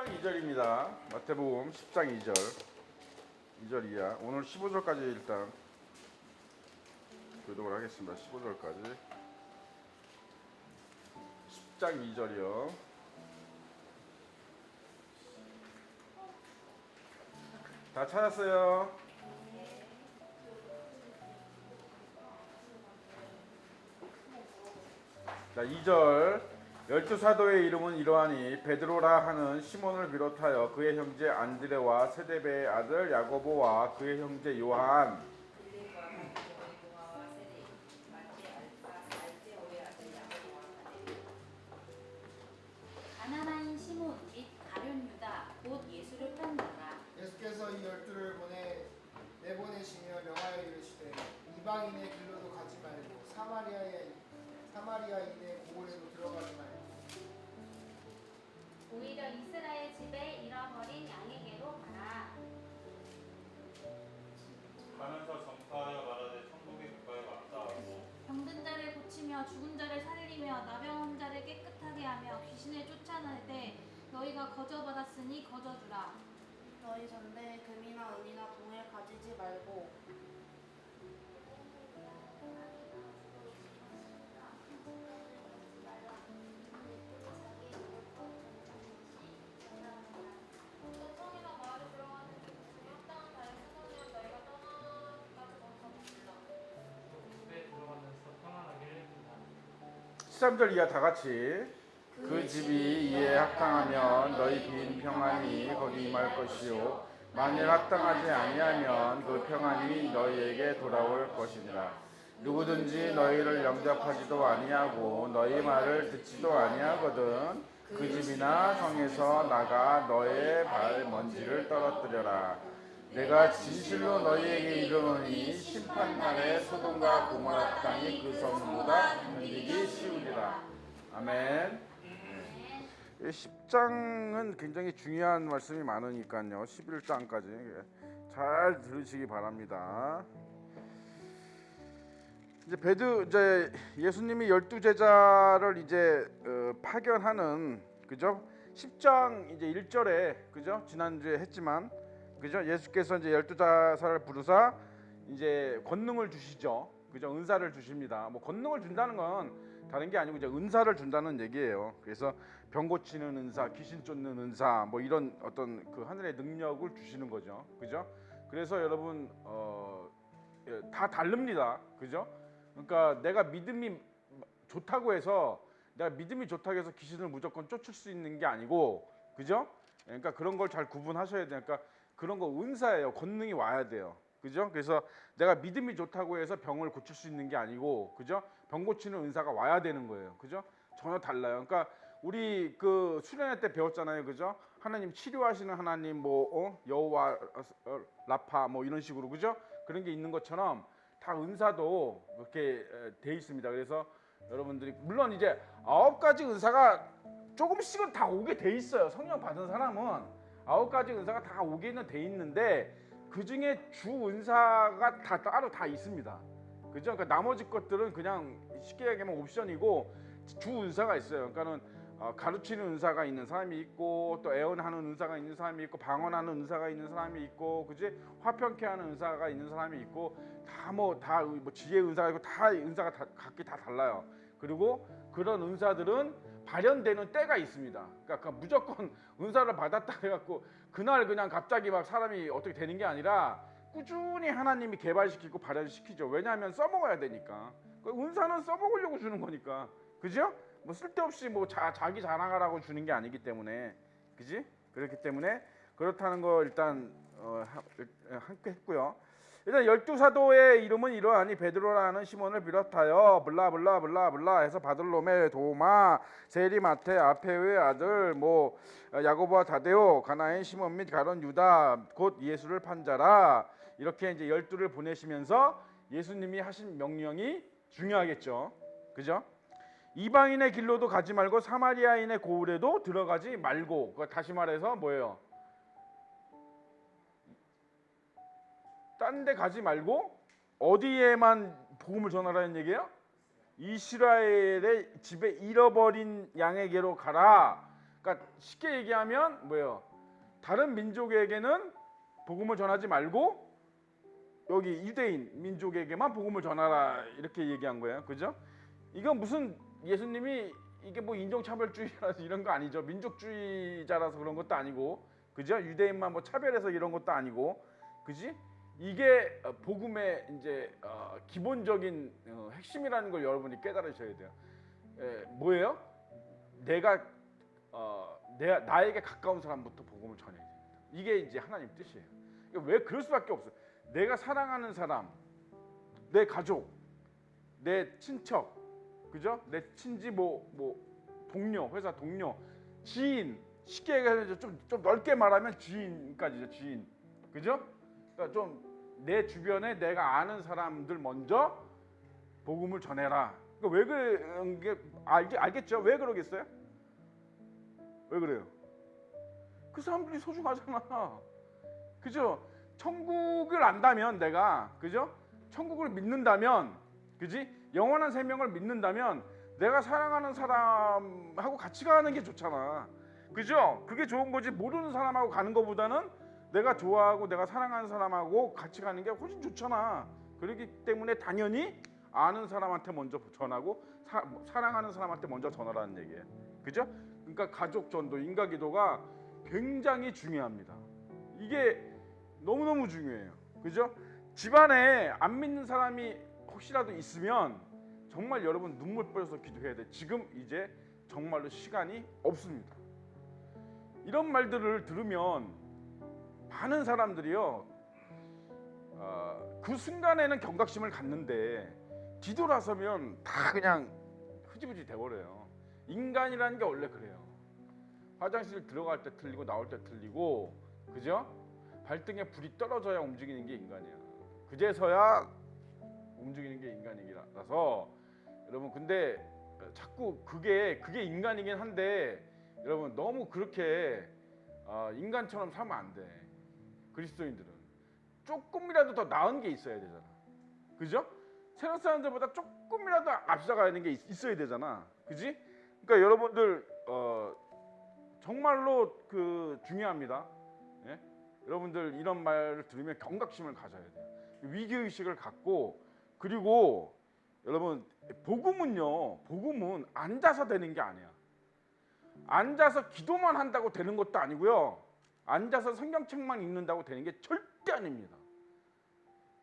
10장 2절입니다. 마태복음 10장 2절. 2절이야. 오늘 15절까지 일단 교독을 하겠습니다. 15절까지. 10장 2절이요. 다 찾았어요? 자, 2절. 12사도의 이름은 이러하니 베드로라 하는 시몬을 비롯하여 그의 형제 안드레와 세데베의 아들 야고보와 그의 형제 요한, 가나나인 시몬 및 가룟 유다 곧 예수를 판 자라. 예수께서 이 12를 내보내시며 명하여 이르시되 이방인의 길로도 가지 말고 사마리아인의 고을에도 들어가지 말고 오히려 이스라엘 집에 잃어버린 양에게로 가라. 가면서 전파하여 말하되 천국이 가까이 왔다 하고 병든 자를 고치며 죽은 자를 살리며 나병한 자를 깨끗하게 하며 귀신을 쫓아내되 너희가 거저받았으니 거저주라. 너희 전대에 금이나 은이나 동을 가지지 말고 성이나 마을에 들어가는 합당한 자를 찾으면 너희가 떠나기까지 먼저 불러. 집에 들어가면서 평안하게 해준다. 13절 이하 다 같이. 그 집이 이에 합당하면 너희 빈 평안이 거기 임할 것이요 만일 합당하지 아니하면 그 평안이 너희에게 돌아올 것이니라. 누구든지 너희를 영접하지도 아니하고 너희 말을 듣지도 아니하거든 그 집이나 성에서 나가 너의 발 먼지를 떨어뜨려라. 내가 진실로 너희에게 이르노니 심판날에 소돔과 고모라 땅이 그 성보다 견디기 쉬우리라. 아멘. 10장은 굉장히 중요한 말씀이 많으니까요. 11장까지 잘 들으시기 바랍니다. 이제 예수님이 12제자를 이제 파견하는, 그죠? 10장 이제 1절에, 그죠? 지난주에 했지만, 그죠? 예수께서 이제 12자사를 부르사 이제 권능을 주시죠. 그죠? 은사를 주십니다. 뭐 권능을 준다는 건 다른 게 아니고 이제 은사를 준다는 얘기예요. 그래서 병 고치는 은사, 귀신 쫓는 은사, 뭐 이런 어떤 그 하늘의 능력을 주시는 거죠. 그죠? 그래서 여러분 다 다릅니다. 그죠? 그러니까 내가 믿음이 좋다고 해서 귀신을 무조건 쫓을 수 있는 게 아니고, 그죠? 그러니까 그런 걸 잘 구분하셔야 되니까 그런 거 은사예요. 권능이 와야 돼요. 그죠? 그래서 내가 믿음이 좋다고 해서 병을 고칠 수 있는 게 아니고, 그죠? 병 고치는 은사가 와야 되는 거예요. 그죠? 전혀 달라요. 그러니까 우리 그 수련회 때 배웠잖아요. 그죠? 하나님 치료하시는 하나님, 여호와 라파 뭐 이런 식으로, 그죠? 그런 게 있는 것처럼 다 은사도 그렇게 돼 있습니다. 그래서 여러분들이 물론 이제 9가지 은사가 조금씩은 다 오게 돼 있어요. 성령 받은 사람은 9가지 은사가 다 오게는 돼 있는데 그 중에 주 은사가 다 따로 다 있습니다. 그죠? 그러니까 나머지 것들은 그냥 쉽게 얘기하면 옵션이고 주 은사가 있어요. 그러니까는 가르치는 은사가 있는 사람이 있고, 또 애언하는 은사가 있는 사람이 있고, 방언하는 은사가 있는 사람이 있고, 그지? 화평케 하는 은사가 있는 사람이 있고, 다 지혜 은사가 있고, 다 은사가 각기 다 달라요. 그리고 그런 은사들은 발현되는 때가 있습니다. 그러니까 무조건 은사를 받았다 해갖고 그날 그냥 갑자기 막 사람이 어떻게 되는 게 아니라 꾸준히 하나님이 개발시키고 발현시키죠. 왜냐하면 써먹어야 되니까. 은사는 써먹으려고 주는 거니까, 그죠? 뭐 쓸데없이 뭐 자기 자랑하라고 주는 게 아니기 때문에, 그지? 그렇기 때문에 그렇다는 거 일단 함께 했고요. 일단 12사도의 이름은 이러하니 베드로라는 시몬을 비롯하여 블라블라블라블라 해서 바들로메, 도마, 세리, 마테, 알페의 아들 야고보와 다데오, 가나인 시몬 및 가룟 유다 곧 예수를 판 자라. 이렇게 이제 12를 보내시면서 예수님이 하신 명령이 중요하겠죠. 그죠? 이방인의 길로도 가지 말고 사마리아인의 고을에도 들어가지 말고. 다시 말해서 뭐예요? 딴 데 가지 말고 어디에만 복음을 전하라는 얘기예요? 이스라엘의 집에 잃어버린 양에게로 가라. 그러니까 쉽게 얘기하면 뭐예요? 다른 민족에게는 복음을 전하지 말고 여기 유대인 민족에게만 복음을 전하라 이렇게 얘기한 거예요. 그죠? 이건 무슨 예수님이 이게 뭐 인종차별주의라서 이런 거 아니죠. 민족주의자라서 그런 것도 아니고, 그죠? 유대인만 뭐 차별해서 이런 것도 아니고, 그지? 이게 복음의 이제 기본적인 핵심이라는 걸 여러분이 깨달으셔야 돼요. 뭐예요? 내가 나에게 가까운 사람부터 복음을 전해야 됩니다. 이게 이제 하나님 뜻이에요. 왜 그럴 수밖에 없어요. 내가 사랑하는 사람, 내 가족, 내 친척, 그죠? 내 친지 뭐 동료, 회사 동료, 지인, 쉽게 얘기해서 좀 넓게 말하면 지인까지죠. 지인, 그죠? 그러니까 좀 내 주변에 내가 아는 사람들 먼저 복음을 전해라. 그러니까 왜 그런 게 알겠죠? 왜 그러겠어요? 왜 그래요? 그 사람들이 소중하잖아. 그죠? 천국을 안다면 내가, 그죠? 천국을 믿는다면, 그지? 영원한 생명을 믿는다면 내가 사랑하는 사람하고 같이 가는 게 좋잖아. 그죠? 그게 좋은 거지. 모르는 사람하고 가는 것보다는 내가 좋아하고 내가 사랑하는 사람하고 같이 가는 게 훨씬 좋잖아. 그렇기 때문에 당연히 아는 사람한테 먼저 전하고 사랑하는 사람한테 먼저 전하라는 얘기예요. 그죠? 그러니까 가족 전도, 인가 기도가 굉장히 중요합니다. 이게 너무너무 중요해요. 그죠? 집안에 안 믿는 사람이 혹시라도 있으면 정말 여러분 눈물 뿌려서 기도해야 돼. 지금 이제 정말로 시간이 없습니다. 이런 말들을 들으면 많은 사람들이요, 그 순간에는 경각심을 갖는데 뒤돌아서면 다 그냥 흐지부지 돼버려요. 인간이라는 게 원래 그래요. 화장실 들어갈 때 틀리고 나올 때 틀리고, 그죠? 발등에 불이 떨어져야 움직이는 게 인간이야. 그제서야 움직이는 게 인간이라서 여러분, 근데 자꾸 그게 인간이긴 한데 여러분 너무 그렇게 인간처럼 살면 안 돼. 그리스도인들은 조금이라도 더 나은 게 있어야 되잖아. 그죠? 세상 사람들보다 조금이라도 앞서가야 하는 게 있어야 되잖아. 그지? 그러니까 여러분들 정말로 중요합니다. 예? 여러분들 이런 말을 들으면 경각심을 가져야 돼요. 위기의식을 갖고, 그리고 여러분 복음은 앉아서 되는 게 아니야. 앉아서 기도만 한다고 되는 것도 아니고요. 앉아서 성경책만 읽는다고 되는 게 절대 아닙니다.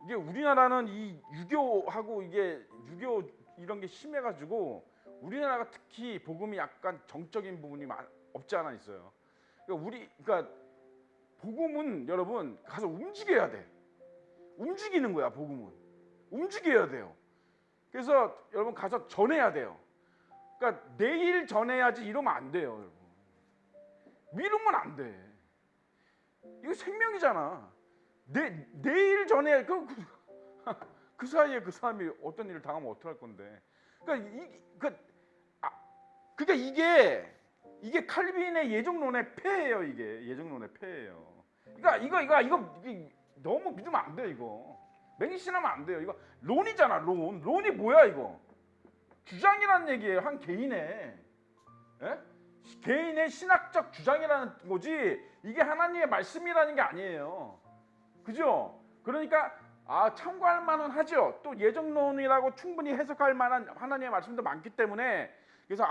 이게 우리나라는 이 유교하고 이게 유교 이런 게 심해가지고 우리나라가 특히 복음이 약간 정적인 부분이 없지 않아 있어요. 그러니까 복음은 여러분 가서 움직여야 돼. 움직이는 거야. 복음은 움직여야 돼요. 그래서 여러분 가서 전해야 돼요. 그러니까 내일 전해야지 이러면 안 돼요, 여러분. 미루면 안 돼. 이거 생명이잖아. 내일 전에 그 사이에 그 사람이 어떤 일을 당하면 어떡할 건데. 그러니까 이게 칼빈의 예정론의 폐예요. 이게 예정론의 폐예요. 그러니까 이거 너무 믿으면 안 돼요. 이거 맹신하면 안 돼요. 이거 론이잖아. 론이 뭐야 이거? 주장이라는 얘기예요. 한 개인의, 예? 개인의 신학적 주장이라는 거지 이게 하나님의 말씀이라는 게 아니에요. 그죠? 그러니까 참고할 만은 하죠. 또 예정론이라고 충분히 해석할 만한 하나님의 말씀도 많기 때문에 그래서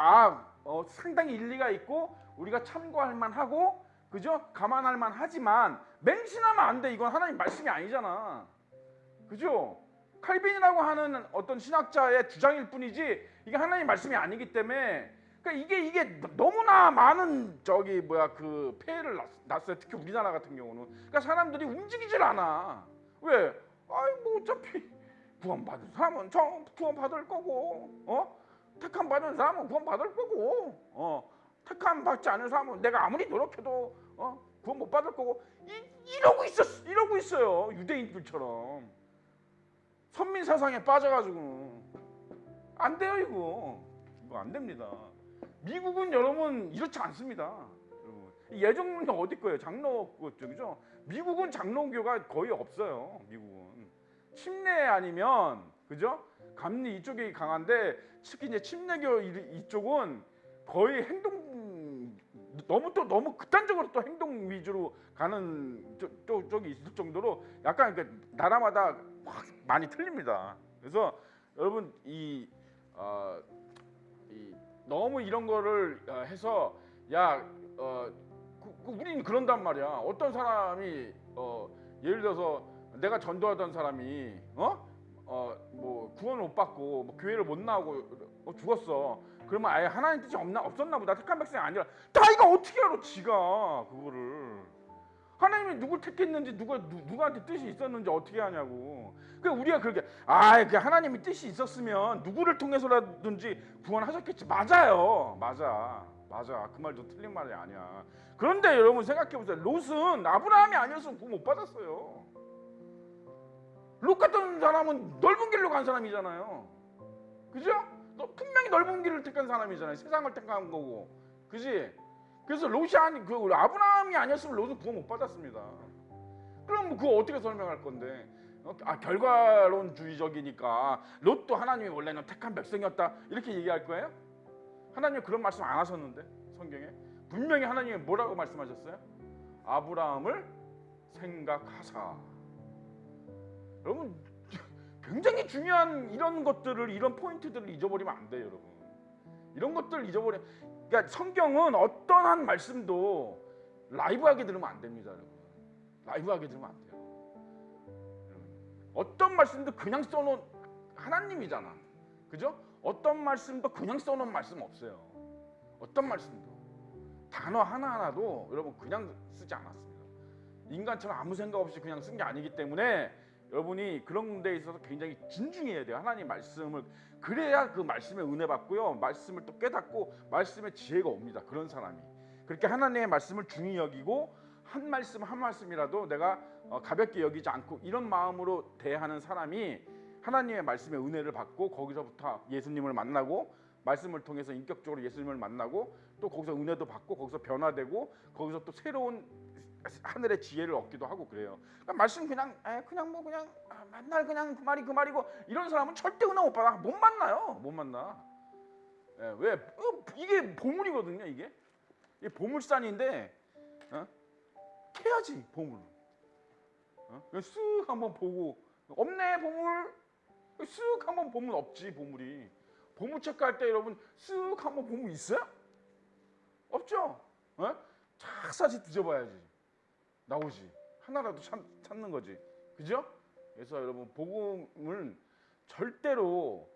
상당히 일리가 있고 우리가 참고할 만하고, 그죠? 감안할 만하지만 맹신하면 안 돼. 이건 하나님 말씀이 아니잖아. 그죠? 칼빈이라고 하는 어떤 신학자의 주장일 뿐이지 이게 하나님 말씀이 아니기 때문에, 그러니까 이게 너무나 많은 폐해를 났어요. 특히 우리나라 같은 경우는. 그러니까 사람들이 움직이질 않아. 왜? 뭐 어차피 구원받은 사람은 구원받을 거고, 택함 받은 사람은 구원받을 거고, 택함 받지 않은 사람은 내가 아무리 노력해도 구원 못 받을 거고, 이러고 있어요. 유대인들처럼 선민 사상에 빠져가지고 안 돼요. 이거 안 됩니다. 미국은 여러분 이렇지 않습니다. 여러분 예정론이 어디 거예요? 장로교죠. 미국은 장로교가 거의 없어요. 미국은 침례 아니면, 그죠? 감리 이쪽이 강한데 특히 이제 침례교 이쪽은 거의 행동 너무 극단적으로 또 행동 위주로 가는 쪽이 있을 정도로 약간 그 나라마다 확 많이 틀립니다. 그래서 여러분 너무 이런 거를 해서 우리는 그런단 말이야. 어떤 사람이 예를 들어서 내가 전도하던 사람이 뭐 구원을 못 받고 뭐 교회를 못 나오고 죽었어. 그러면 아예 하나님 뜻이 없었나 보다. 택한 백성이 아니라 자기가 어떻게 알아? 지가 그거를 하나님이 누굴 택했는지 누구한테 뜻이 있었는지 어떻게 하냐고. 그러니까 우리가 그렇게 그 하나님이 뜻이 있었으면 누구를 통해서라든지 구원하셨겠지. 맞아요. 맞아. 그 말도 틀린 말이 아니야. 그런데 여러분 생각해 보세요. 롯은 아브라함이 아니었으면 구원 못 받았어요. 롯 같은 사람은 넓은 길로 간 사람이잖아요. 그죠? 분명히 넓은 길을 택한 사람이잖아요. 세상을 택한 거고, 그지? 그래서 아브라함이 아니었으면 롯은 구원 못 받았습니다. 그럼 그거 어떻게 설명할 건데? 결과론주의적이니까 롯도 하나님이 원래는 택한 백성이었다 이렇게 얘기할 거예요? 하나님이 그런 말씀 안 하셨는데 성경에 분명히 하나님이 뭐라고 말씀하셨어요? 아브라함을 생각하사. 여러분 굉장히 중요한 이런 것들을 이런 포인트들을 잊어버리면 안 돼요, 여러분. 이런 것들 그러니까 성경은 어떤 한 말씀도 라이브하게 들으면 안 됩니다, 여러분. 라이브하게 들으면 안 돼요. 어떤 말씀도 그냥 써놓은 하나님이잖아, 그죠? 어떤 말씀도 그냥 써놓은 말씀 없어요. 어떤 말씀도 단어 하나하나도 여러분 그냥 쓰지 않았습니다. 인간처럼 아무 생각 없이 그냥 쓴 게 아니기 때문에 여러분이 그런 데 있어서 굉장히 진중해야 돼요. 하나님 말씀을. 그래야 그 말씀에 은혜 받고요. 말씀을 또 깨닫고 말씀에 지혜가 옵니다. 그런 사람이. 그렇게 하나님의 말씀을 중히 여기고 한 말씀 한 말씀이라도 내가 가볍게 여기지 않고 이런 마음으로 대하는 사람이 하나님의 말씀에 은혜를 받고 거기서부터 예수님을 만나고 말씀을 통해서 인격적으로 예수님을 만나고 또 거기서 은혜도 받고 거기서 변화되고 거기서 또 새로운 하늘의 지혜를 얻기도 하고 그래요. 그러니까 말씀 그냥 맨날 그냥 그 말이고 이런 사람은 절대 은혜 못 받아. 못 만나요. 못 만나. 왜? 이게 보물이거든요. 이게 보물산인데 캐야지 보물. 쓱 한번 보고 없네 보물. 쓱 한번 보면 없지 보물이. 보물 체크할 때 여러분 쓱 한번 보물 있어요? 없죠. 착사시 뒤져봐야지. 나오지. 하나라도 찾는 거지. 그죠? 그래서 여러분 복음을 절대로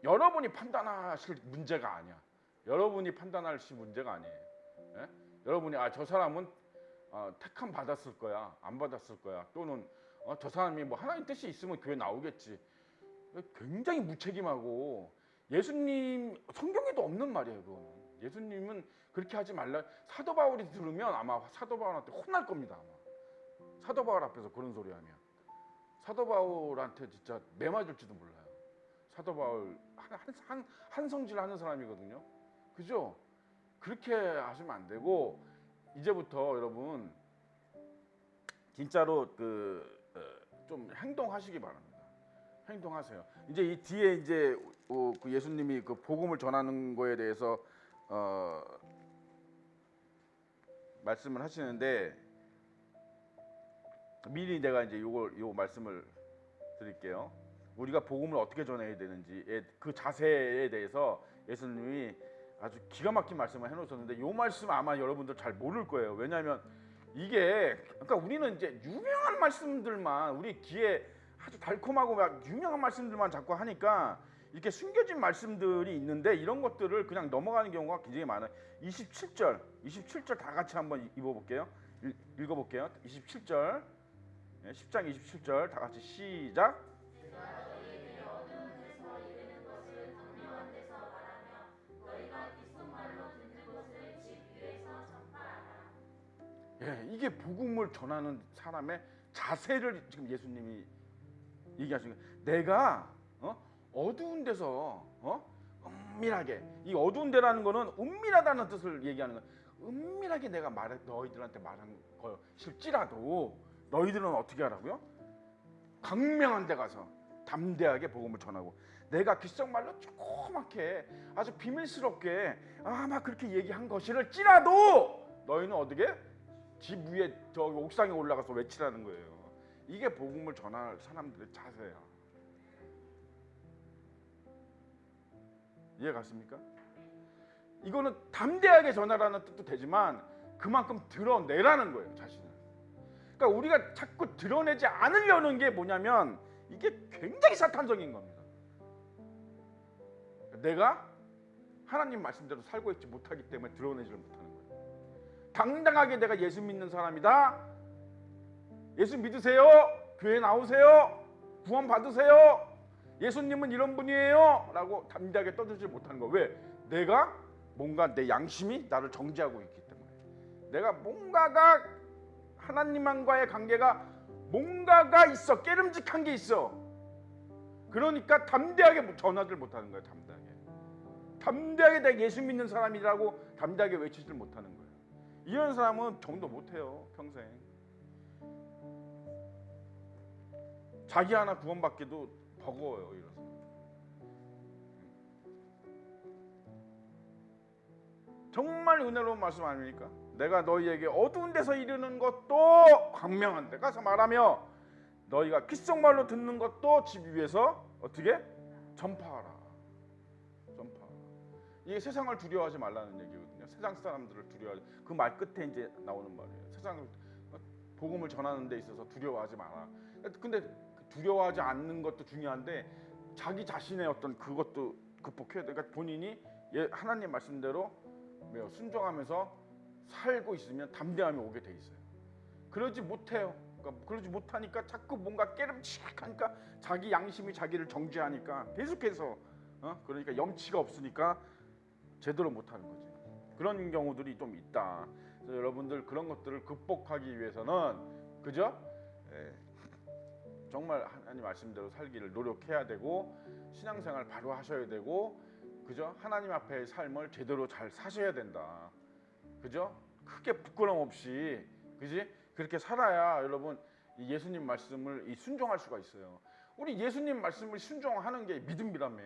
여러분이 판단하실 문제가 아니야. 여러분이 판단하실 문제가 아니에요. 여러분이 저 사람은 택함 받았을 거야. 안 받았을 거야. 또는 저 사람이 뭐 하나님 뜻이 있으면 교회 나오겠지. 굉장히 무책임하고 예수님 성경에도 없는 말이에요. 그거는. 예수님은 그렇게 하지 말라. 사도 바울이 들으면 아마 사도 바울한테 혼날 겁니다. 아마. 사도 바울 앞에서 그런 소리 하면 사도 바울한테 진짜 매 맞을지도 몰라요. 사도 바울 한 성질 하는 사람이거든요. 그죠? 그렇게 하시면 안 되고 이제부터 여러분 진짜로 좀 행동하시기 바랍니다. 행동하세요. 이제 이 뒤에 이제 그 예수님이 그 복음을 전하는 거에 대해서 말씀을 하시는데 미리 내가 이제 요 말씀을 드릴게요. 우리가 복음을 어떻게 전해야 되는지 그 자세에 대해서 예수님이 아주 기가 막힌 말씀을 해놓으셨는데 요 말씀 아마 여러분들 잘 모를 거예요. 왜냐하면 이게 그러니까 우리는 이제 유명한 말씀들만 우리 귀에 아주 달콤하고 막 유명한 말씀들만 자꾸 하니까 이렇게 숨겨진 말씀들이 있는데 이런 것들을 그냥 넘어가는 경우가 굉장히 많아요. 27절 다 같이 한번 읽어볼게요. 27절 10장 27절 다 같이 시작. 이게 복음을 전하는 사람의 자세를 지금 예수님이 얘기하시는 거예요. 내가 어두운 데서 은밀하게 이 어두운 데라는 거는 은밀하다는 뜻을 얘기하는 거예요. 은밀하게 내가 너희들한테 말한 것일지라도 너희들은 어떻게 하라고요? 광명한 데 가서 담대하게 복음을 전하고 내가 귓속말로 조그맣게 아주 비밀스럽게 막 그렇게 얘기한 것이랄지라도 너희는 어떻게 집 위에 저 옥상에 올라가서 외치라는 거예요. 이게 복음을 전할 사람들의 자세야. 이해 갔습니까? 이거는 담대하게 전하라는 뜻도 되지만 그만큼 드러내라는 거예요, 자신을. 그러니까 우리가 자꾸 드러내지 않으려는 게 뭐냐면 이게 굉장히 사탄적인 겁니다. 내가 하나님 말씀대로 살고 있지 못하기 때문에 드러내지를 못하는 거예요. 당당하게 내가 예수 믿는 사람이다. 예수 믿으세요. 교회 나오세요. 구원 받으세요. 예수님은 이런 분이에요. 라고 담대하게 떠들지 못하는 거. 왜? 내가 뭔가 내 양심이 나를 정죄하고 있기 때문에. 내가 뭔가가 하나님과의 관계가 뭔가가 있어. 깨름직한 게 있어. 그러니까 담대하게 전하지를 못하는 거예요. 담대하게 내가 예수 믿는 사람이라고 담대하게 외치지를 못하는 거예요. 이런 사람은 전도 못해요. 평생. 자기 하나 구원받기도 버거워요. 이런 사람. 정말 은혜로운 말씀 아닙니까? 내가 너희에게 어두운 데서 이르는 것도 광명한 데 가서 말하며 너희가 귓속말로 듣는 것도 집 위에서 어떻게? 전파하라. 전파하라. 이게 세상을 두려워하지 말라는 얘기거든요. 세상 사람들을 두려워하지. 그 말 끝에 이제 나오는 말이에요. 세상을 복음을 전하는 데 있어서 두려워하지 마라. 근데 두려워하지 않는 것도 중요한데 자기 자신의 어떤 그것도 극복해야 돼. 그러니까 본인이 하나님 말씀대로 순종하면서 살고 있으면 담대함이 오게 돼 있어요. 그러지 못해요. 그러니까 그러지 못하니까 자꾸 뭔가 깨름칙하니까 자기 양심이 자기를 정죄하니까 계속해서 그러니까 염치가 없으니까 제대로 못하는 거지. 그런 경우들이 좀 있다. 그래서 여러분들 그런 것들을 극복하기 위해서는 그죠? 정말 하나님 말씀대로 살기를 노력해야 되고 신앙생활 바로 하셔야 되고 그죠? 하나님 앞에의 삶을 제대로 잘 사셔야 된다. 그죠? 크게 부끄럼 없이 그지? 그렇게 살아야 여러분 이 예수님 말씀을 순종할 수가 있어요. 우리 예수님 말씀을 순종하는 게 믿음이라며.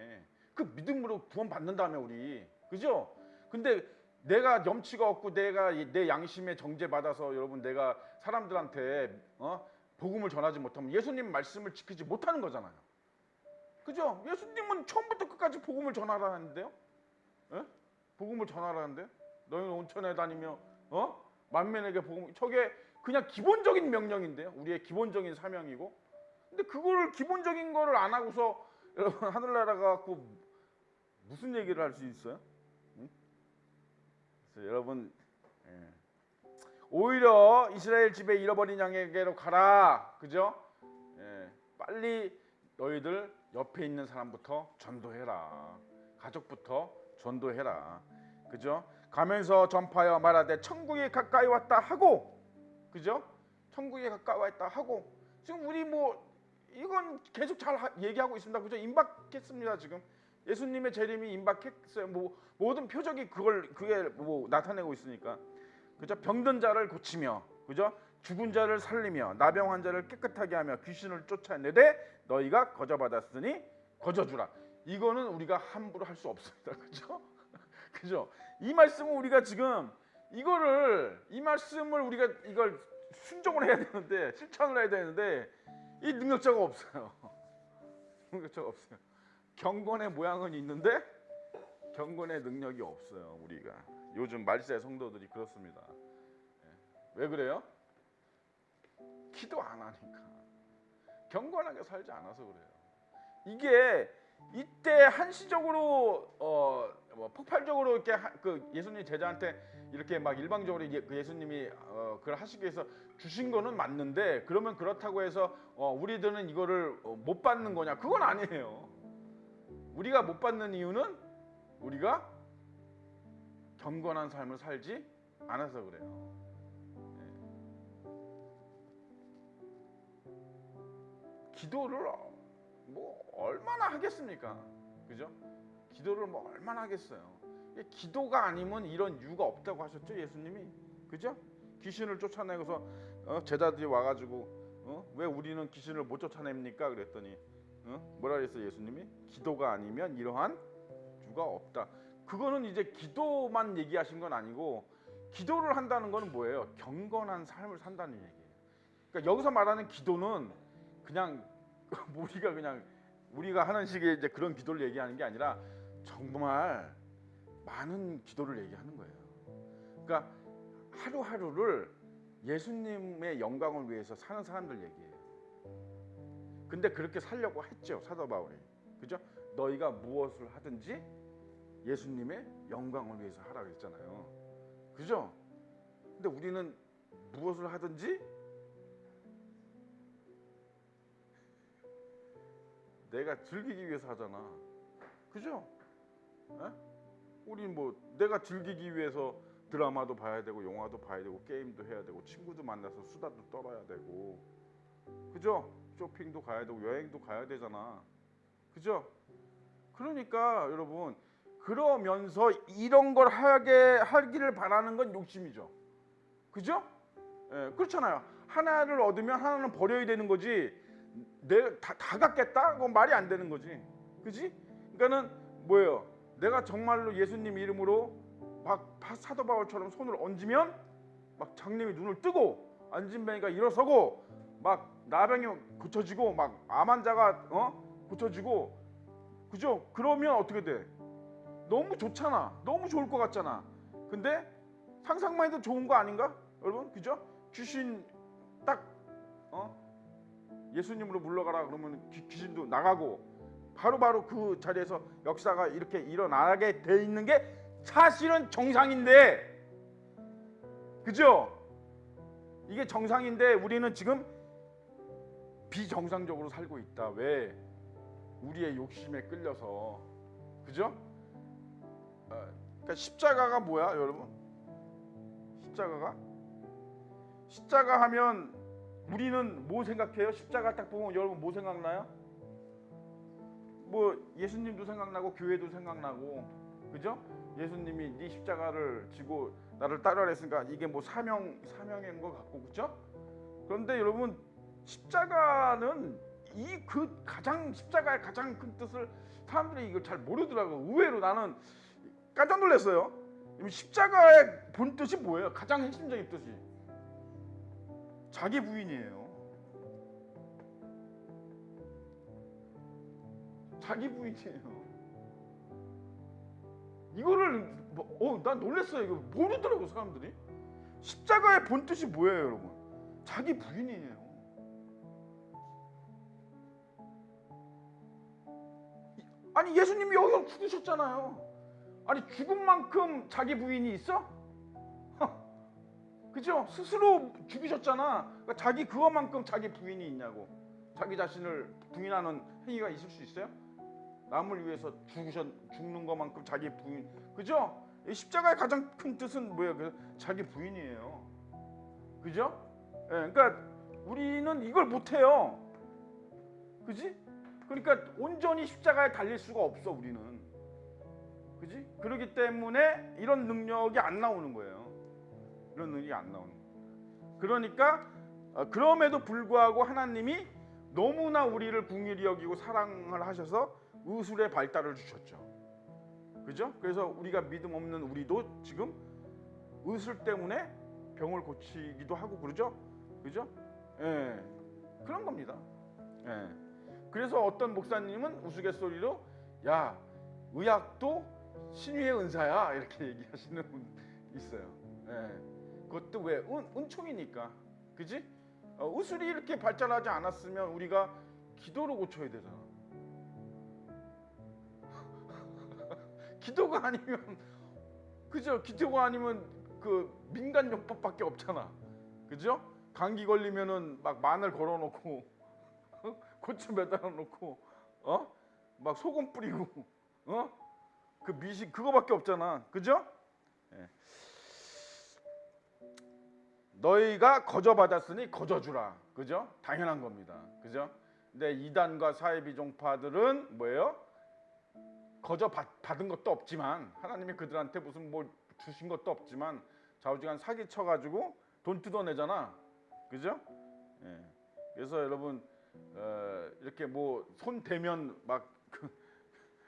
그 믿음으로 구원 받는다며 우리. 그죠? 근데 내가 염치가 없고 내가 내 양심에 정죄받아서 여러분 내가 사람들한테 복음을 전하지 못하면 예수님 말씀을 지키지 못하는 거잖아요. 그죠? 예수님은 처음부터 끝까지 복음을 전하라는데요. 복음을 전하라는데 너희는 온천에 다니며 만민에게 복음. 저게 그냥 기본적인 명령인데요. 우리의 기본적인 사명이고. 근데 그걸 기본적인 거를 안 하고서 여러분 하늘나라 가고 무슨 얘기를 할 수 있어요? 그래서 여러분 오히려 이스라엘 집에 잃어버린 양에게로 가라. 그죠? 빨리 너희들 옆에 있는 사람부터 전도해라. 가족부터 전도해라. 그죠? 가면서 전파하여 말하되 천국이 가까이 왔다 하고 그죠? 천국이 가까이 왔다 하고 지금 우리 이건 계속 잘 얘기하고 있습니다. 그죠? 임박했습니다. 지금 예수님의 재림이 임박했어요. 모든 표적이 그게 나타내고 있으니까 그죠? 병든 자를 고치며 그죠? 죽은 자를 살리며 나병 환자를 깨끗하게 하며 귀신을 쫓아내되 너희가 거저받았으니 거저주라. 이거는 우리가 함부로 할 수 없습니다. 그죠? 그죠? 이 말씀은 우리가 지금 이 말씀을 우리가 이걸 순종을 해야 되는데 실천을 해야 되는데 이 능력자가 없어요. 능력자가 없어요. 경건의 모양은 있는데 경건의 능력이 없어요. 우리가 요즘 말세 성도들이 그렇습니다. 왜 그래요? 기도 안 하니까 경건하게 살지 않아서 그래요. 이게 이때 한시적으로 폭발적으로 이렇게 그 예수님 제자한테 이렇게 막 일방적으로 예수님이 그걸 하시기 위해서 주신 거는 맞는데 그러면 그렇다고 해서 우리들은 이거를 못 받는 거냐? 그건 아니에요. 우리가 못 받는 이유는 우리가 경건한 삶을 살지 않아서 그래요. 기도를 얼마나 하겠습니까? 그죠? 기도를 얼마나 하겠어요? 기도가 아니면 이런 이유가 없다고 하셨죠, 예수님이. 그죠? 귀신을 쫓아내고서 제자들이 와가지고 왜 우리는 귀신을 못 쫓아냅니까? 그랬더니 뭐라 그랬어요 예수님이? 기도가 아니면 이러한 주가 없다. 그거는 이제 기도만 얘기하신 건 아니고 기도를 한다는 거는 뭐예요? 경건한 삶을 산다는 얘기예요. 그러니까 여기서 말하는 기도는 그냥 우리가 하는 식의 이제 그런 기도를 얘기하는 게 아니라 정말 많은 기도를 얘기하는 거예요. 그러니까 하루하루를 예수님의 영광을 위해서 사는 사람들 얘기예요. 근데 그렇게 살려고 했죠 사도 바울이. 그죠? 너희가 무엇을 하든지 예수님의 영광을 위해서 하라 그랬잖아요. 그죠? 근데 우리는 무엇을 하든지 내가 즐기기 위해서 하잖아. 그죠? 에? 우린 뭐 내가 즐기기 위해서 드라마도 봐야 되고 영화도 봐야 되고 게임도 해야 되고 친구도 만나서 수다도 떨어야 되고 그죠? 쇼핑도 가야 되고 여행도 가야 되잖아. 그죠? 그러니까 여러분 그러면서 이런 걸 하기를 바라는 건 욕심이죠. 그죠? 예, 그렇잖아요. 하나를 얻으면 하나는 버려야 되는 거지. 내가 다 갖겠다? 그건 말이 안 되는 거지. 그지? 그러니까는 뭐예요? 내가 정말로 예수님 이름으로 막 사도 바울처럼 손을 얹으면 막 장님이 눈을 뜨고 안진뱅이가 일어서고 막 나병이 고쳐지고 막 암 환자가 고쳐지고 그죠? 그러면 어떻게 돼? 너무 좋잖아. 너무 좋을 것 같잖아. 근데 상상만 해도 좋은 거 아닌가? 여러분 그죠? 귀신 딱 예수님으로 물러가라 그러면 귀신도 나가고 바로바로 그 자리에서 역사가 이렇게 일어나게 돼 있는 게 사실은 정상인데 그죠? 이게 정상인데 우리는 지금 비정상적으로 살고 있다. 왜? 우리의 욕심에 끌려서. 그죠? 그러니까 십자가가 뭐야 여러분? 십자가 하면 우리는 뭐 생각해요? 십자가 딱 보면 여러분 뭐 생각나요? 뭐 예수님도 생각나고 교회도 생각나고 그죠? 예수님이 네 십자가를 지고 나를 따르라 했으니까 이게 뭐 사명인 것 같고 그죠? 그런데 여러분 십자가는 십자가의 가장 큰 뜻을 사람들이 이걸 잘 모르더라고. 의외로 나는 깜짝 놀랐어요. 십자가의 본 뜻이 뭐예요? 가장 핵심적인 뜻이 자기 부인이에요. 자기 부인이에요. 이거를 난 놀랐어요. 이거 모르더라고 사람들이. 십자가의 본 뜻이 뭐예요, 여러분? 자기 부인이에요. 아니 예수님이 여기서 죽으셨잖아요. 아니 죽은 만큼 자기 부인이 있어? 그죠? 스스로 죽으셨잖아. 그러니까 자기 그거만큼 자기 부인이 있냐고. 자기 자신을 부인하는 행위가 있을 수 있어요? 남을 위해서 죽는 것만큼 자기 부인. 그죠? 이 십자가의 가장 큰 뜻은 뭐예요? 자기 부인이에요. 그죠? 예, 그러니까 우리는 이걸 못해요. 그지? 그러니까 온전히 십자가에 달릴 수가 없어 우리는. 그지? 그렇기 때문에 이런 능력이 안 나오는 거예요. 이런 능력이 안 나오는 거예요. 그러니까 그럼에도 불구하고 하나님이 너무나 우리를 긍휼히 여기고 사랑을 하셔서 의술의 발달을 주셨죠. 그죠? 그래서 우리가 믿음 없는 우리도 지금 의술 때문에 병을 고치기도 하고 그러죠? 그죠? 예. 그런 겁니다. 예. 그래서 어떤 목사님은 우스갯소리로 야, 의학도 신유의 은사야 이렇게 얘기하시는 분 있어요. 예. 그것도 왜? 은총이니까. 그지? 의술이 이렇게 발달하지 않았으면 우리가 기도로 고쳐야 되잖아. 기도가 아니면 그죠? 기도가 아니면 그 민간 요법밖에 없잖아. 그죠? 감기 걸리면은 막 마늘 걸어놓고 고추 매달아 놓고 막 소금 뿌리고 그 미식 그거밖에 없잖아. 그죠? 예. 너희가 거저받았으니 거저주라. 그죠? 당연한 겁니다. 그죠? 근데 이단과 사이비 종파들은 뭐예요? 거저 받은 것도 없지만 하나님이 그들한테 무슨 뭐 주신 것도 없지만 좌우지간 사기 쳐가지고 돈 뜯어내잖아. 그죠? 예. 그래서 여러분 이렇게 뭐 손 대면 막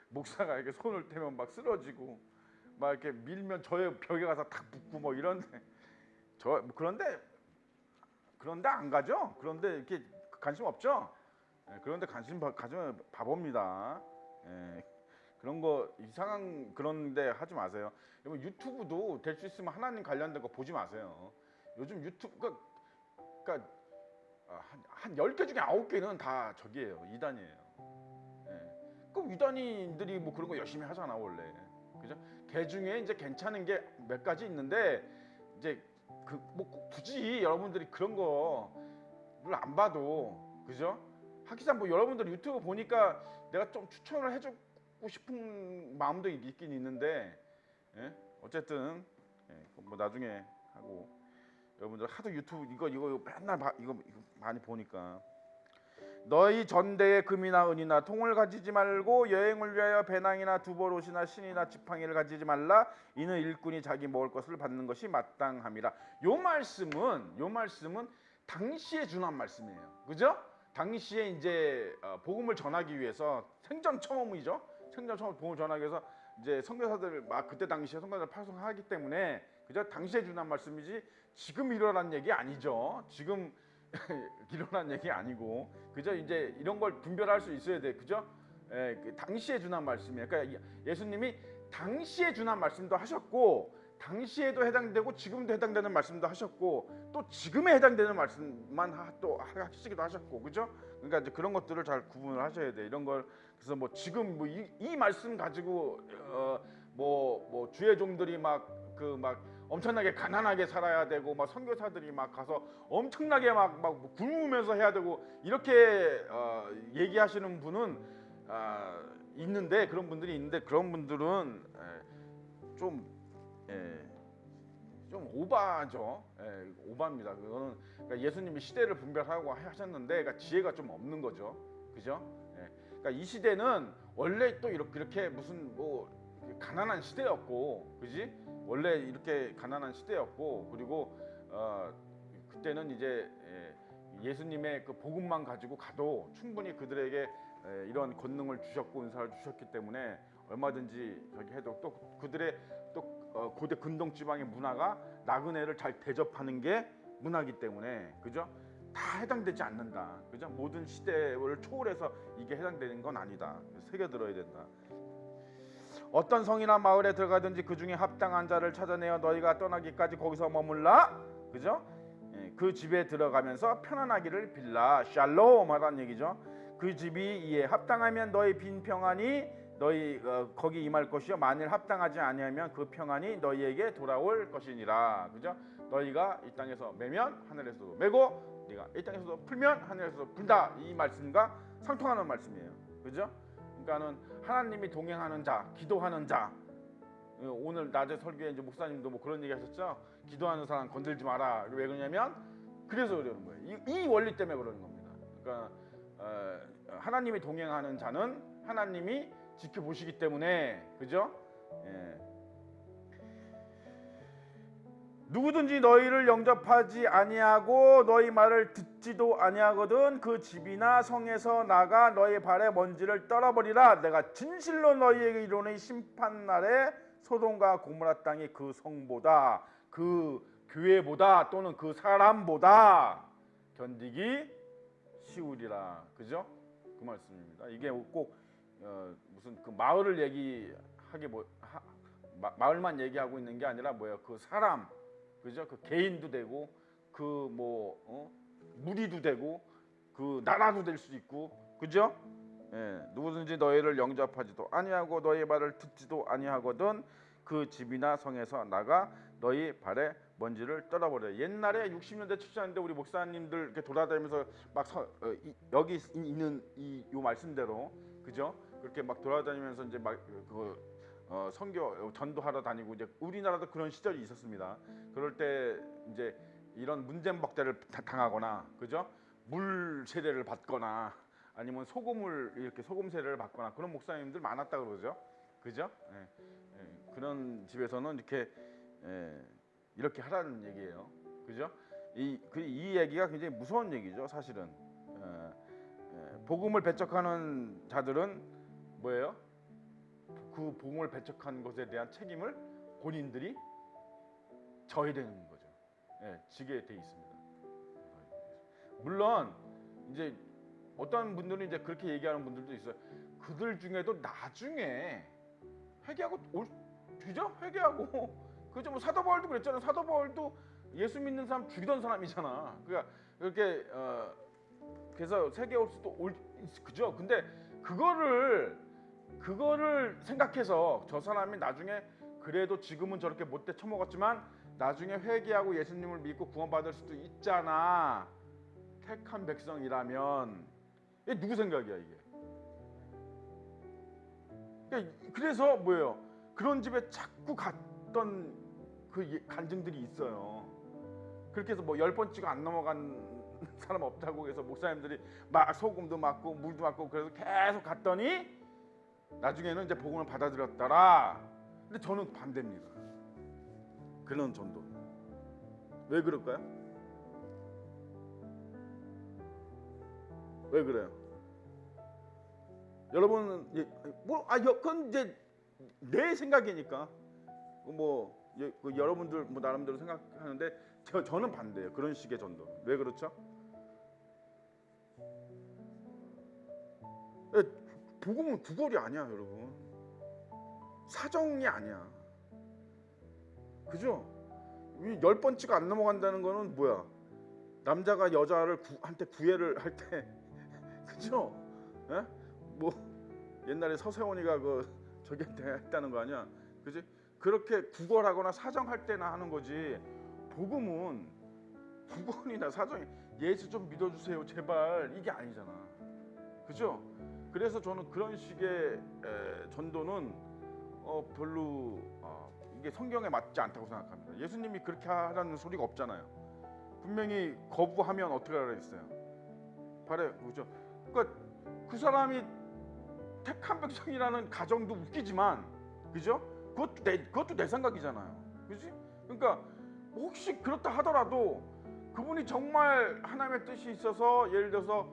목사가 이렇게 손을 대면 막 쓰러지고 막 이렇게 밀면 저의 벽에 가서 탁 붙고 뭐 이런데 그런데 안 가죠. 그런데 이렇게 관심 없죠. 그런데 관심 가지면 바보입니다. 그런 거 이상한 그런데 하지 마세요. 여러분 유튜브도 될 수 있으면 하나님 관련된 거 보지 마세요. 요즘 유튜브 그러니까 한 10개 중에 9개는 다 저기예요. 이단이에요. 그럼 이단인들이 뭐 그런 거 열심히 하잖아 원래. 그죠? 개 중에 이제 괜찮은 게 몇 가지 있는데 이제 그 뭐 굳이 여러분들이 그런 거를 안 봐도 그죠? 하기자 뭐 여러분들 유튜브 보니까 내가 좀 추천을 해주고 싶은 마음도 있긴 있는데 어쨌든 뭐 나중에 하고 여러분들 하도 유튜브 이거 맨날 이거 많이 보니까 너희 전대에 금이나 은이나 통을 가지지 말고 여행을 위하여 배낭이나 두벌옷이나 신이나 지팡이를 가지지 말라. 이는 일꾼이 자기 먹을 것을 받는 것이 마땅함이라. 요 말씀은 당시에 준한 말씀이에요. 그죠? 당시에 이제 복음을 전하기 위해서 생전 처음이죠. 생전 처음 복음을 전하기 위해서 이제 선교사들 막 그때 당시에 선교사들 파송하기 때문에 그죠? 당시에 준한 말씀이지 지금 일어난 얘기 아니죠. 지금 일어난 얘기 아니고 그죠? 이제 이런 걸 분별할 수 있어야 돼. 그죠? 그 당시에 준한 말씀이에요. 그러니까 예수님이 당시에 준한 말씀도 하셨고 당시에도 해당되고 지금도 해당되는 말씀도 하셨고 또 지금에 해당되는 말씀만 또 하시기도 하셨고 그죠? 그러니까 이제 그런 것들을 잘 구분을 하셔야 돼. 이런 걸 그래서 뭐 지금 뭐 이 말씀 가지고 뭐 주의 종들이 막 엄청나게 가난하게 살아야 되고 막 선교사들이 막 가서 엄청나게 막 굶으면서 해야 되고 이렇게 얘기하시는 분은 있는데 그런 분들이 있는데 그런 분들은 좀 오바죠. 오바입니다. 그거는 그러니까 예수님이 시대를 분별하고 하셨는데 그러니까 지혜가 좀 없는 거죠. 그죠? 그러니까 이 시대는 원래 또 이렇게 무슨 뭐 가난한 시대였고, 그지? 원래 이렇게 가난한 시대였고, 그리고 그때는 이제 예수님의 그 복음만 가지고 가도 충분히 그들에게 이런 권능을 주셨고 은사를 주셨기 때문에 얼마든지 저기 해도 또 그들의 또 고대 근동 지방의 문화가 나그네를 잘 대접하는 게 문화이기 때문에 그죠? 다 해당되지 않는다. 그죠? 모든 시대를 초월해서 이게 해당되는 건 아니다. 새겨 들어야 된다. 어떤 성이나 마을에 들어가든지 그 중에 합당한 자를 찾아내어 너희가 떠나기까지 거기서 머물라. 그죠? 그 집에 들어가면서 편안하기를 빌라. 샬롬 하라는 얘기죠. 그 집이 이에 합당하면 너희 빈 평안이 너희 거기 임할 것이요 만일 합당하지 아니하면 그 평안이 너희에게 돌아올 것이니라. 그죠? 너희가 이 땅에서 매면 하늘에서도 매고 네가 이 땅에서도 풀면 하늘에서도 풀다. 이 말씀과 상통하는 말씀이에요. 그죠? 그러니까는 하나님이 동행하는 자, 기도하는 자. 오늘 낮에 설교에 이제 목사님도 뭐 그런 얘기 하셨죠. 기도하는 사람 건들지 마라. 왜 그러냐면 그래서 그러는 거예요. 이 원리 때문에 그러는 겁니다. 그러니까 하나님이 동행하는 자는 하나님이 지켜보시기 때문에 그죠? 누구든지 너희를 영접하지 아니하고 너희 말을 듣지도 아니하거든 그 집이나 성에서 나가 너희 발의 먼지를 떨어버리라. 내가 진실로 너희에게 이르노니 심판날에 소돔과 고모라 땅이 그 성보다 그 교회보다 또는 그 사람보다 견디기 쉬우리라. 그죠? 그 말씀입니다. 이게 꼭 무슨 그 마을을 얘기하게 마을만 얘기하고 있는 게 아니라 뭐예요? 그 사람, 그죠? 그 개인도 되고 그 무리도 되고 그 나라도 될 수 있고, 그죠? 누구든지 너희를 영접하지도 아니하고 너희 말을 듣지도 아니하거든 그 집이나 성에서 나가 너희 발에 먼지를 떨어버려. 옛날에 60년대 70년대 우리 목사님들 이렇게 돌아다니면서 막 여기 있는 요 말씀대로 그죠? 그렇게 막 돌아다니면서 이제 막 선교 전도하러 다니고 이제 우리나라도 그런 시절이 있었습니다. 그럴 때 이제 이런 문제먹대를 당하거나 그죠? 물 세례를 받거나 아니면 소금을 이렇게 소금 세례를 받거나 그런 목사님들 많았다 그러죠. 그죠? 그런 집에서는 이렇게 하라는 얘기예요. 그죠? 이 얘기가 굉장히 무서운 얘기죠, 사실은. 복음을 배척하는 자들은 뭐예요? 그 복음을 배척한 것에 대한 책임을 본인들이 져야 되는 거죠. 예, 지게 돼 있습니다. 물론 이제 어떤 분들은 이제 그렇게 얘기하는 분들도 있어요. 그들 중에도 나중에 회개하고 그죠? 회개하고 그죠? 뭐 사도 바울도 그랬잖아요. 사도 바울도 예수 믿는 사람 죽이던 사람이잖아. 그러니까 이렇게 그래서 세계 올 수도 그죠? 근데 그거를 생각해서 저 사람이 나중에 그래도 지금은 저렇게 못돼 처먹었지만 나중에 회개하고 예수님을 믿고 구원받을 수도 있잖아. 택한 백성이라면 이게 누구 생각이야 이게? 그래서 뭐예요? 그런 집에 자꾸 갔던 그 간증들이 있어요. 그렇게 해서 뭐 10번 찍어 안 넘어간 사람 없다고 해서 목사님들이 막 소금도 맞고 물도 맞고 그래서 계속 갔더니 나중에는 이제 복음을 받아들였더라. 근데 저는 반대입니다. 그런 전도. 왜 그럴까요? 왜 그래요? 여러분은 그건 이제 내 생각이니까 여러분들 나름대로 생각하는데 저는 반대예요. 그런 식의 전도. 왜 그렇죠? 복음은 구걸이 아니야, 여러분. 사정이 아니야. 그죠? 10번 찍어 안 넘어간다는 거는 뭐야? 남자가 여자를 한테 구애를 할 때 그죠? 예? 뭐 옛날에 서세원이가 저기 했다는 거 아니야? 그지? 그렇게 구걸하거나 사정할 때나 하는 거지. 복음은 구걸이나 사정이 예수 좀 믿어주세요 제발 이게 아니잖아. 그죠? 그래서 저는 그런 식의 전도는 별로 이게 성경에 맞지 않다고 생각합니다. 예수님이 그렇게 하라는 소리가 없잖아요. 분명히 거부하면 어떻게 하라 했어요? 바래 그죠? 그러니까 그 사람이 택한 백성이라는 가정도 웃기지만, 그죠? 그것도 내 생각이잖아요, 그지? 그러니까 혹시 그렇다 하더라도 그분이 정말 하나님의 뜻이 있어서 예를 들어서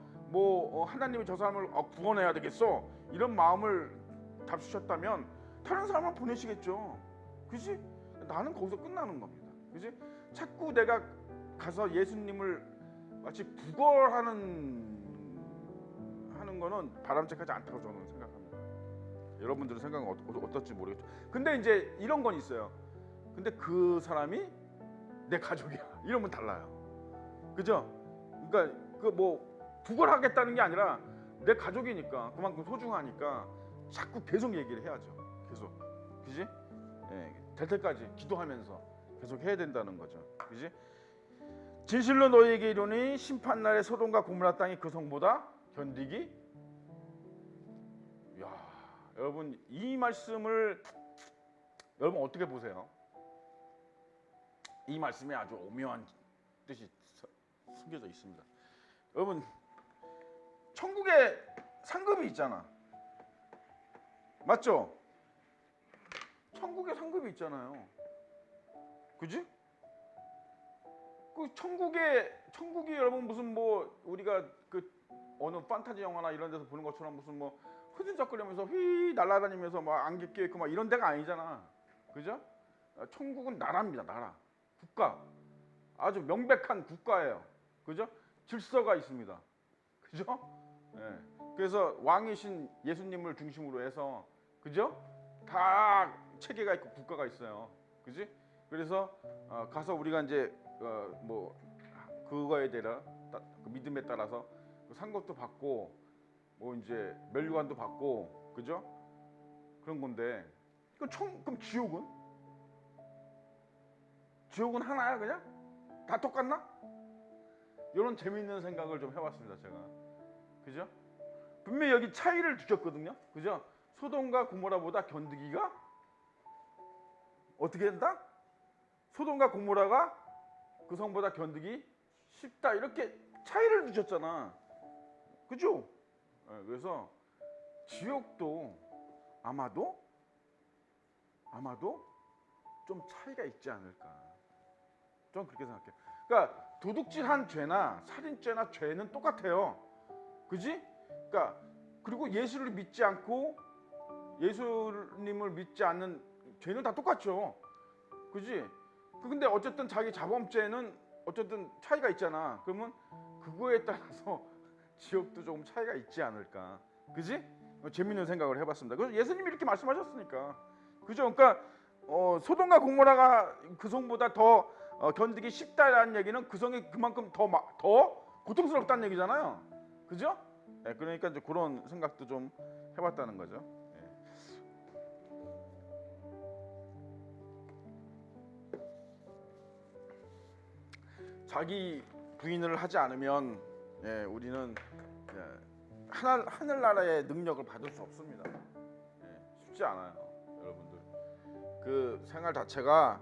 하나님이 저 사람을 구원해야 되겠어 이런 마음을 답주셨다면 다른 사람을 보내시겠죠, 그지? 나는 거기서 끝나는 겁니다, 그지? 자꾸 내가 가서 예수님을 마치 구걸하는 거는 바람직하지 않다고 저는 생각합니다. 여러분들의 생각은 어떨지 모르겠죠. 근데 이제 이런 건 있어요. 근데 그 사람이 내 가족이야 이러면 달라요, 그죠? 그러니까 구걸하겠다는 게 아니라 내 가족이니까 그만큼 소중하니까 자꾸 계속 얘기를 해야죠. 계속, 그지? 될 때까지 기도하면서 계속 해야 된다는 거죠, 그지? 진실로 너희에게 이르노니 심판날에 소돔과 고모라 땅이 그 성보다 견디기. 야, 여러분 이 말씀을 여러분 어떻게 보세요? 이 말씀에 아주 오묘한 뜻이 숨겨져 있습니다. 여러분 천국에 상급이 있잖아, 맞죠? 천국에 상급이 있잖아요, 그지? 그 천국이 여러분 무슨 우리가 어느 판타지 영화나 이런 데서 보는 것처럼 무슨 흐느적거리면서 휘 날아다니면서 안개 껴있고 이런 데가 아니잖아, 그죠? 천국은 나라입니다, 나라, 국가, 아주 명백한 국가예요, 그죠? 질서가 있습니다, 그죠? 그래서 왕이신 예수님을 중심으로 해서, 그죠? 다 체계가 있고 국가가 있어요, 그지? 그래서 가서 우리가 이제 그거에 대라 그 믿음에 따라서 상급도 받고 이제 멸류관도 받고, 그죠? 그런 건데 그럼 지옥은 하나야 그냥? 다 똑같나? 이런 재미있는 생각을 좀 해봤습니다 제가, 그죠? 분명히 여기 차이를 두셨거든요, 그죠? 소돔과 고모라보다 견디기가 어떻게 된다? 소돔과 고모라가 그 성보다 견디기 쉽다 이렇게 차이를 두셨잖아, 그죠? 그래서 지옥도 아마도 좀 차이가 있지 않을까, 좀 그렇게 생각해요. 그러니까 도둑질한 죄나 살인죄나 죄는 똑같아요, 그지? 그러니까 그리고 예수를 믿지 않고 예수님을 믿지 않는 죄는 다 똑같죠. 그지? 근데 어쨌든 자기 자범죄는 어쨌든 차이가 있잖아. 그러면 그거에 따라서 지옥도 조금 차이가 있지 않을까. 그지? 재밌는 생각을 해봤습니다. 그래서 예수님이 이렇게 말씀하셨으니까. 그죠? 그러니까 소돔과 고모라가 그 성보다 더 견디기 쉽다라는 얘기는 그 성이 그만큼 더 고통스럽다는 얘기잖아요. 그죠? 네, 그러니까 이제 그런 생각도 좀 해봤다는 거죠. 네. 자기 부인을 하지 않으면 우리는 하늘나라의 능력을 받을 수 없습니다. 쉽지 않아요, 여러분들. 그 생활 자체가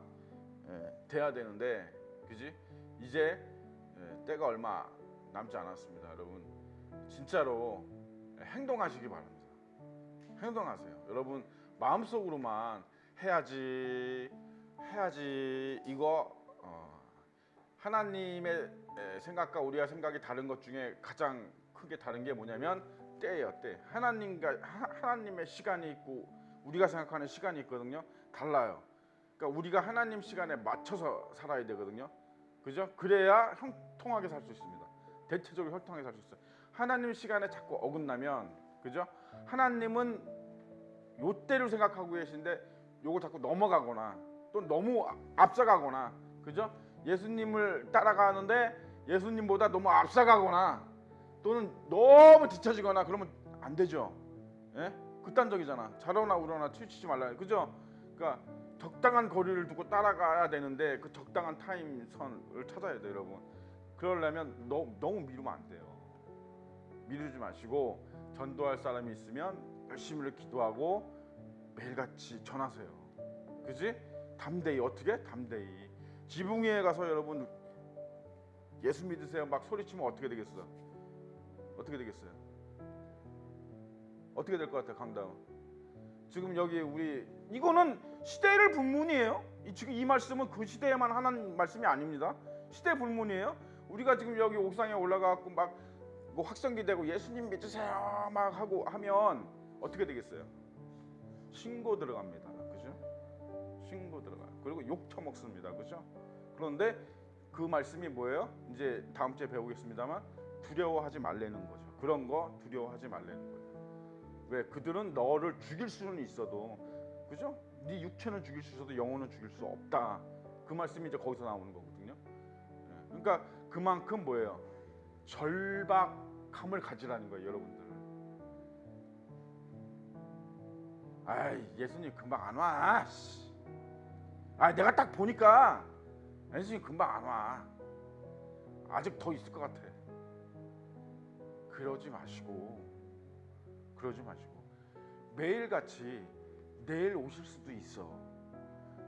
돼야 되는데, 그지? 이제 때가 얼마 남지 않았습니다, 여러분. 진짜로 행동하시기 바랍니다. 행동하세요, 여러분. 마음속으로만 해야지 이거 하나님의 생각과 우리가 생각이 다른 것 중에 가장 크게 다른 게 뭐냐면 때예요, 때. 하나님의 시간이 있고 우리가 생각하는 시간이 있거든요. 달라요. 그러니까 우리가 하나님 시간에 맞춰서 살아야 되거든요. 그죠? 그래야 형통하게 살 수 있습니다. 대체적으로 형통하게 살 수 있어요. 하나님 시간에 자꾸 어긋나면, 그죠? 하나님은 요 때를 생각하고 계신데 요거 자꾸 넘어가거나 또 너무 앞서가거나, 그죠? 예수님을 따라가는데 예수님보다 너무 앞서가거나 또는 너무 뒤처지거나 그러면 안 되죠. 예? 극단적이잖아. 자러나 우러나 치우치지 말라. 그죠? 그러니까 적당한 거리를 두고 따라가야 되는데 그 적당한 타임선을 찾아야 돼요, 여러분. 그러려면 너무 미루면 안 돼요. 미루지 마시고 전도할 사람이 있으면 열심히 기도하고 매일같이 전하세요. 그지? 담대히. 어떻게? 담대히. 지붕 위에 가서 여러분 예수 믿으세요 막 소리치면 어떻게 되겠어? 어떻게 되겠어요? 어떻게 될 것 같아요, 강다운? 지금 여기 우리 이거는 시대를 불문이에요. 지금 이 말씀은 그 시대에만 하는 말씀이 아닙니다. 시대 불문이에요. 우리가 지금 여기 옥상에 올라가고 막 뭐 확성기 되고 예수님 믿으세요 막 하고 하면 어떻게 되겠어요? 신고 들어갑니다. 그죠? 신고 들어가요. 그리고 욕 처먹습니다. 그죠? 그런데 그 말씀이 뭐예요? 이제 다음 주에 배우겠습니다만 두려워하지 말라는 거죠. 그런 거 두려워하지 말라는 거예요. 왜? 그들은 너를 죽일 수는 있어도, 그죠? 네 육체는 죽일 수 있어도 영혼은 죽일 수 없다. 그 말씀이 이제 거기서 나오는 거거든요. 그러니까 그만큼 뭐예요? 절박함을 가지라는 거예요, 여러분들. 아이, 예수님 금방 안 와. 아, 내가 딱 보니까 예수님 금방 안 와. 아직 더 있을 것 같아. 그러지 마시고 매일같이 내일 오실 수도 있어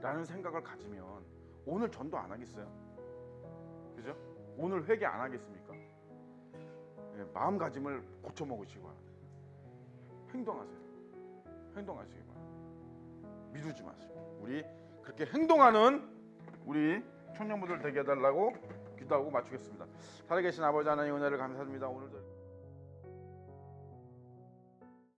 라는 생각을 가지면 오늘 전도 안 하겠어요? 그죠? 오늘 회개 안 하겠습니까? 마음가짐을 고쳐먹으시기 바랍니다. 행동하시기 바랍니다. 미루지 마시고 우리 그렇게 행동하는 우리 청년분들 되게 해달라고 기도하고 마치겠습니다. 살아계신 아버지 하나님 은혜를 감사드립니다. 오늘도